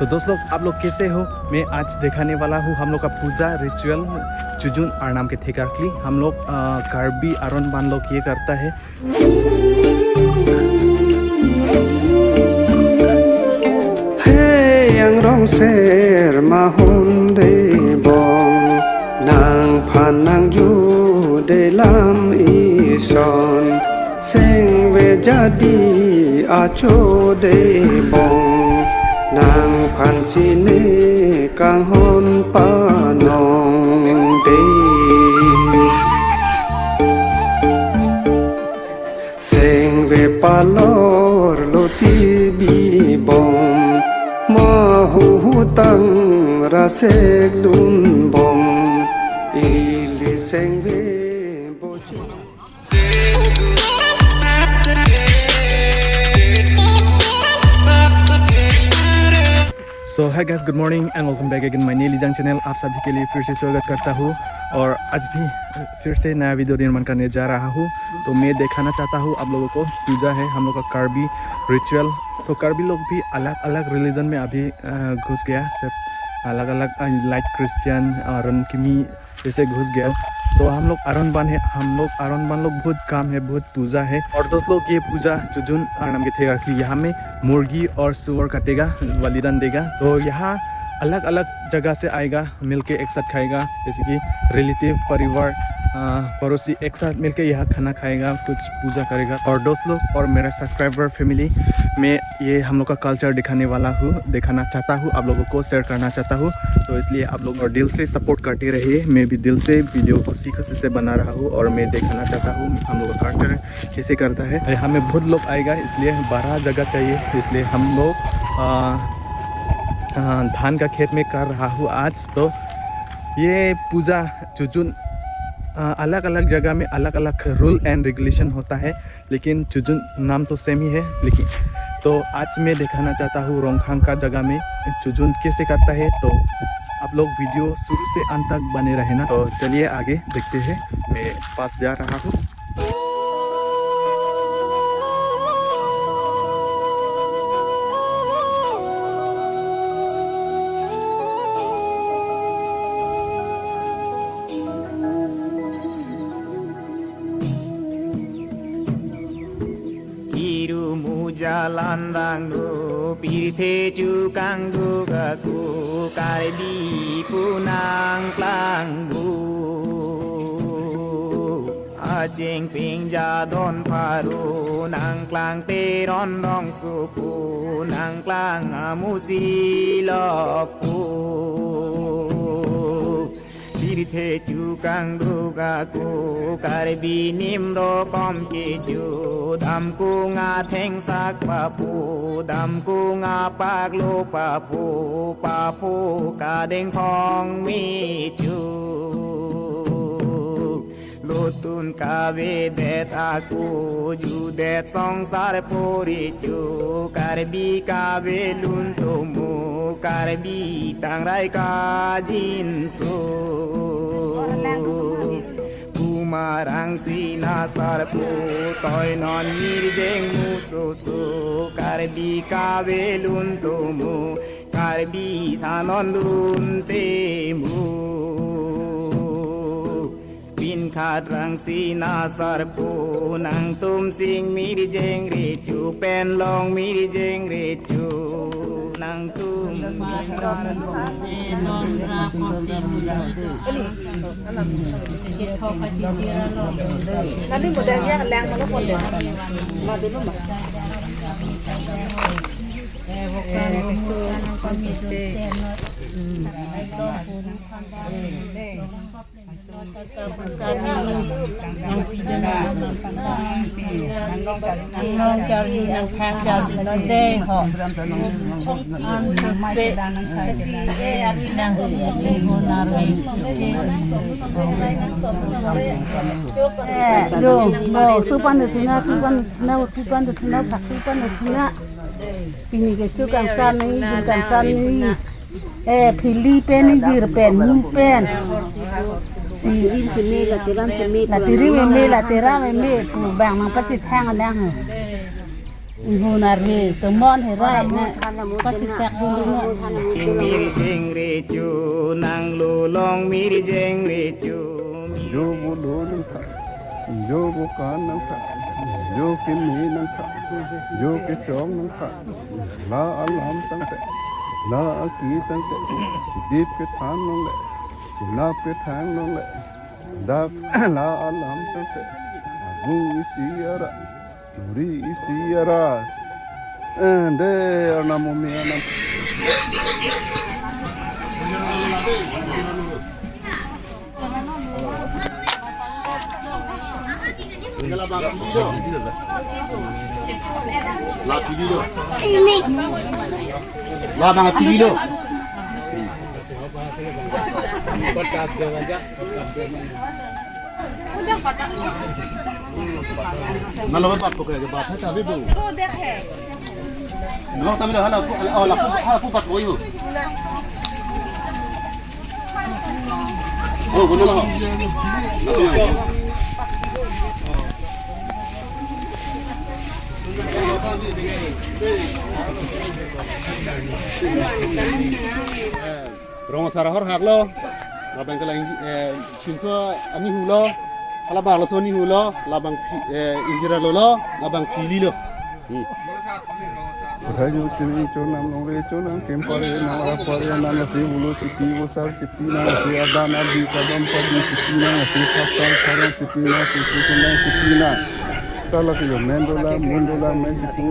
तो दोस्त लोग आप लोग कैसे हो। मैं आज दिखाने वाला हूँ हम लोग का पूजा रिचुअल चुजुन आरनाम के थेकारक्ली। हम लोग कार्बी आरनबान लोग ये करता है। yang rong ser mahun de bong nang phanang ju de lam ison seng ve jadi acho de bong nang phan si ne kang hon pa nong de seng ve palor lo si bi bong mahutang rasek dun bom ili sengve boju. सो है guys, good morning and welcome back again my नीलीजंग चैनल। आप सभी के लिए फिर से स्वागत करता हूँ और आज भी फिर से नया वीडियो निर्माण करने जा रहा हूँ। तो मैं दिखाना चाहता हूँ आप लोगों को पूजा है हम लोग का कार्बी रिचुअल। तो कार्बी लोग भी अलग अलग रिलीजन में अभी घुस गया, सब अलग अलग लाइक क्रिश्चियन और किमी जैसे घुस गया। तो हम लोग आरनबान है, हम लोग आरनबान लोग बहुत काम है, बहुत पूजा है। और दोस्त लोग ये पूजा चुजुन आरनाम के थेकारक्ली यहाँ में मुर्गी और सुअर काटेगा, बलिदान देगा। तो यहाँ अलग अलग जगह से आएगा, मिलके एक साथ खाएगा, जैसे कि रिलेटिव परिवार पड़ोसी एक साथ मिलके यहाँ खाना खाएगा, कुछ पूजा करेगा। और दोस्त लोग और मेरा सब्सक्राइबर फैमिली में ये हम लोग का कल्चर दिखाने वाला हूँ, दिखाना चाहता हूँ, आप लोगों को शेयर करना चाहता हूँ। तो इसलिए आप लोग और दिल से सपोर्ट करते रहिए। मैं भी दिल से वीडियो खुशी खुशी से बना रहा हूँ और मैं दिखाना चाहता हूँ हम लोग का कल्चर कैसे करता है। यहाँ में बहुत लोग आएगा, इसलिए 12 जगह चाहिए, इसलिए हम लोग धान का खेत में कर रहा हूँ आज। तो ये पूजा चुजुन अलग अलग जगह में अलग अलग रूल एंड रेगुलेशन होता है, लेकिन चुजुन नाम तो सेम ही है। लेकिन तो आज मैं दिखाना चाहता हूँ रोंगखांग का जगह में चुजुन कैसे करता है। तो आप लोग वीडियो शुरू से अंत तक बने रहना। तो चलिए आगे देखते हैं, मैं पास जा रहा हूँ। Jalan ranggu pirte cukang dugaku karbi punang planggu acing ping jadon paru nang klang teron dong suku nang klang amusi lopu pirte cukang dugaku karbi nimro kom keju damku ngateng sak papu damku ngapak lo papu papu kadeng thong mi chu lutun kawe det aku judet songsar pori chu karbi kawe luntumu karbi tangrai ka jinsu marang sina sarpu toy non mirjeng mususu karbi kawe luntumu karbi thanon luntemu pin khadrang sina sarpu nang tum sing mirjeng rechu pen long mirjeng rechu nang tum nanti modelnya yang mana model mau dulu mbak Pini kecu kang san ni Philippines ni Jerpen pen si ini la tiri me la tera me pu bang mang pati thang na ha Ibu narwe temon herai na pasti sak dulu no. Jeng miri jeng recu nang lulong miri jeng recu. Jo bolo nang tha, jo bukan nang tha, jo kimi nang tha, jo ke chong nang tha, la alam tang te, la aki tang te, dip ke than nang le, la pe thang nang le, da la alam tang te, agu isiara, muri isiara, ende arnamu mi anam. Lah banget video. Malah bapak kok kayak bapak tapi bu. Nggak tahu dah aku pas boy bu. Oh betul lah. Rong sarah hor hak lo, labang kelang cinta ani hulo, labang lo soni hulo, labang injira lo, labang kili lo. Rajo sini chonam nongre chonam kempare namara pare namasi ulu tipi usar tipi namasi adana di kadam padi tipi namasi pasal karan tipi namasi kunang tipi na. Salah kyo mendola menjipu.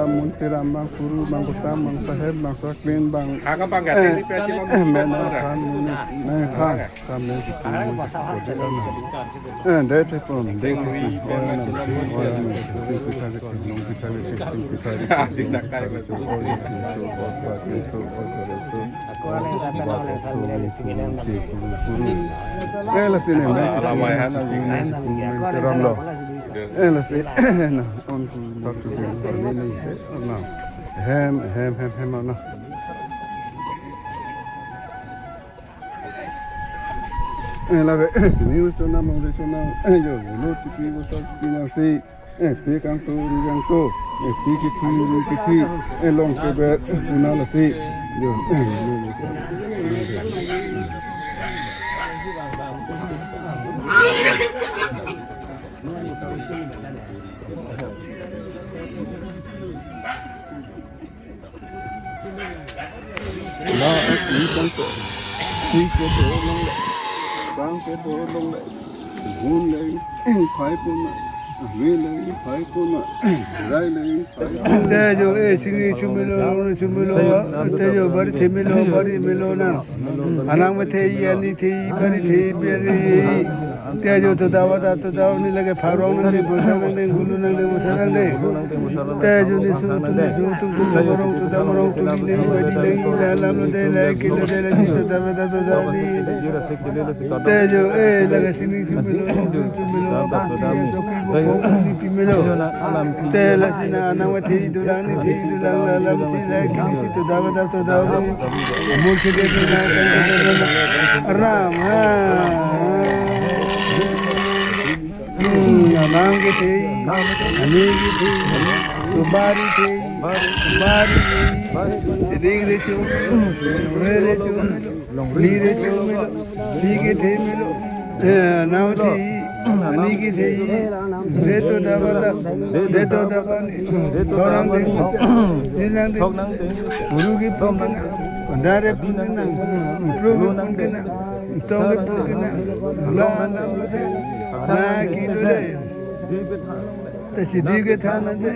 Menteram bang guru bang kutam bang sahib bang saklin bang Kakak bangga ini peci menahan menahan kami dete pun hem no. La ve sini usona mongre sona yo lo tipi usal pinasi pe kanto riganto piki long ke be unala si yo la ni kanto si ko do long sang ke do long le gun le phai pun le le phai pun rai le te jo e sini chumelo te jo bari themelo bari melo na anang me the yani the bari the bari Tejo tu dawa ni lagi farong nang de bosang nang de gulu nang de musarang de. Tejo ni su tu marong tu da marong tu ni badi lagi la lam lo de la kilo de la si tu dawa ni. Tejo laga sini su milo baki to ki bo ni pi milo. Te la sina anawati dulang ni thi dulang la lam si la kini si tu dawa ni. Mul se de na ram ha. Naam ke the, ani ke the, subari the, subari siding re chu, re chu, li re chu milo, li ke the milo, naam the, ani ke the, de to daba ni, orang de, nilang de, guru ke pungkena, bandare pungkena, pro ke pungkena, tong ke pungkena, la de. Na kilo de, tasidik ke thana de,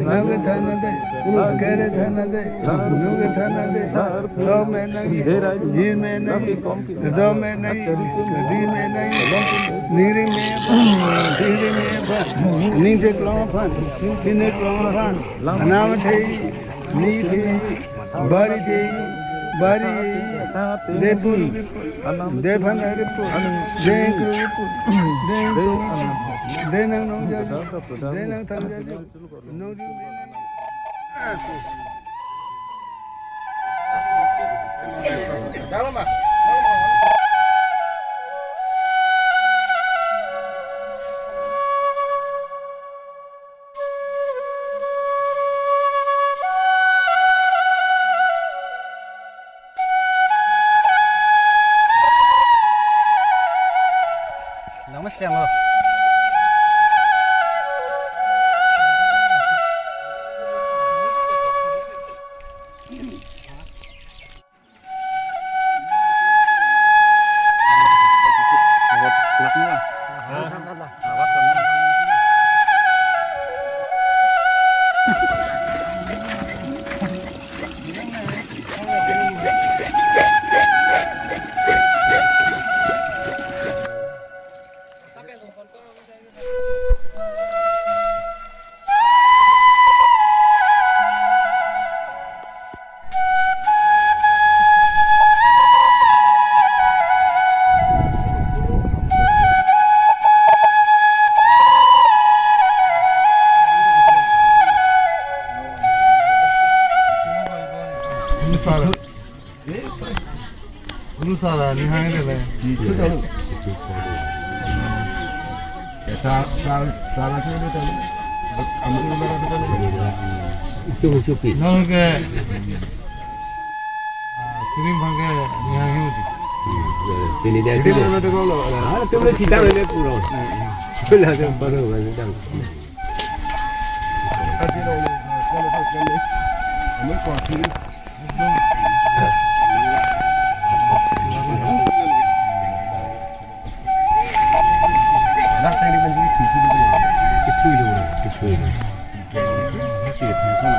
naw ke thana de, kere thana de, nu ke thana de, lo me nahi, ji me nahi, do me nahi, kadi me nahi, niri me pa, ninte klong pan, kine klong pan, naam thei, ni thei, bari thei, bari Depur, Devan Aripur, Denkrupur, Denang Nongjaji, Denang Tangjaji, Nongju Namaste Anglo. Nusara ni hai le. Salah tu tu. Ambil merah tu. Itu cukup. Nang ke krim bangke ni hai hudi. Ini dia tu. Ah, tu boleh tidak boleh pura. Sudah tu baru baru dah. Tadi kalau kami kau kiri. Nak tadi pun itu dulu. Itu dulu. Masih ada sana.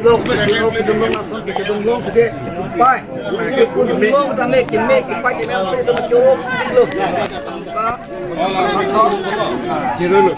Long sedung nasan sedung long gede. Pai. Sedung long tame kimme kipai kimme se itu curug dulu. Jirulu.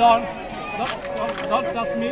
don't touch me.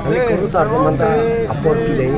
Kali kurusar manta apor pilih.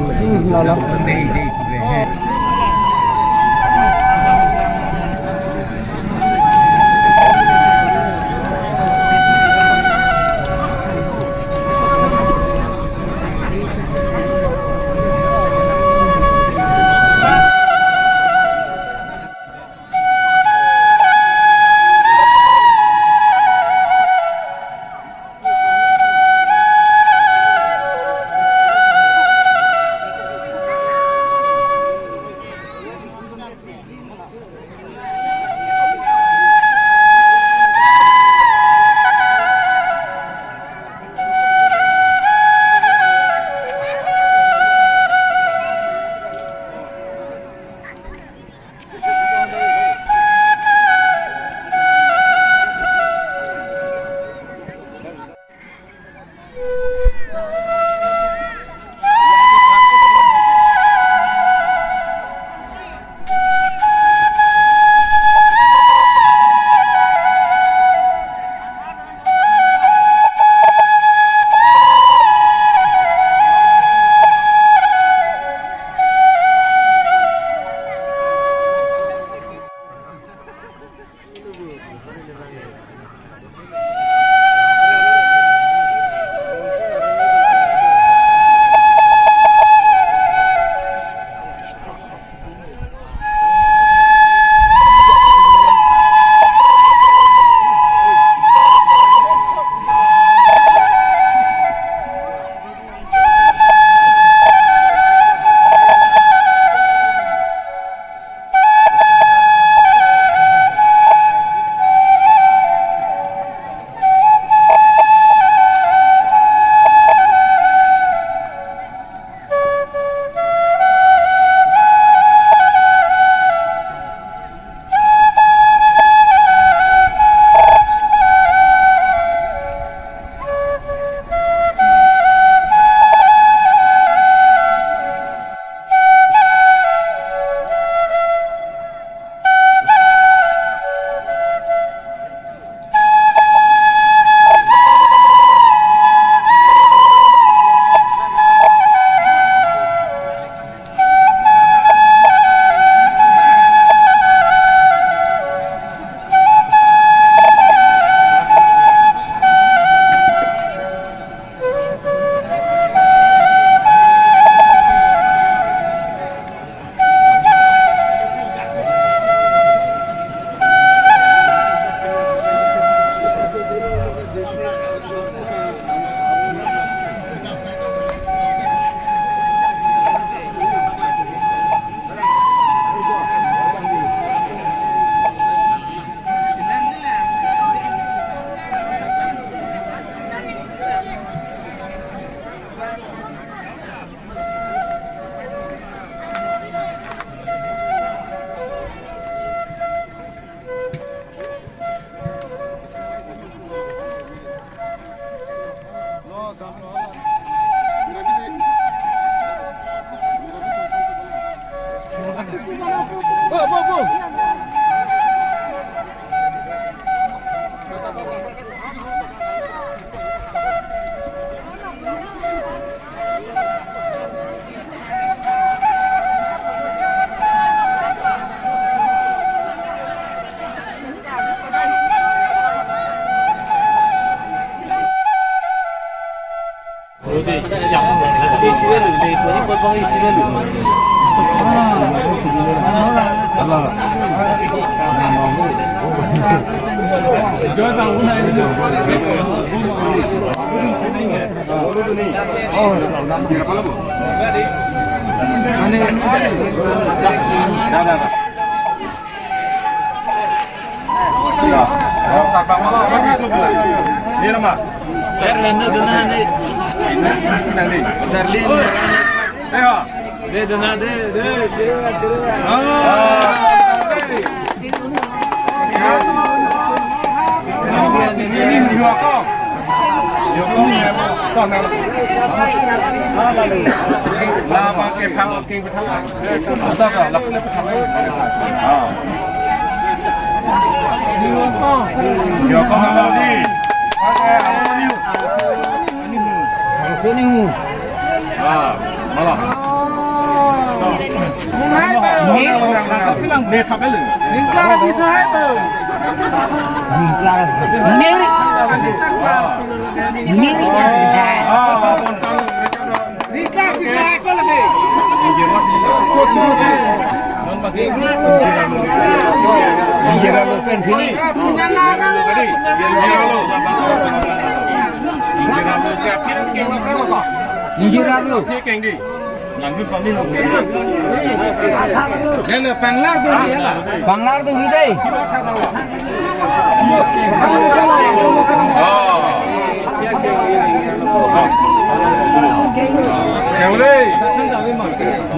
Banglar tu deh.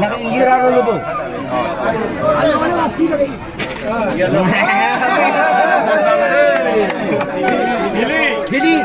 Nak injira dulu bu. Pilih.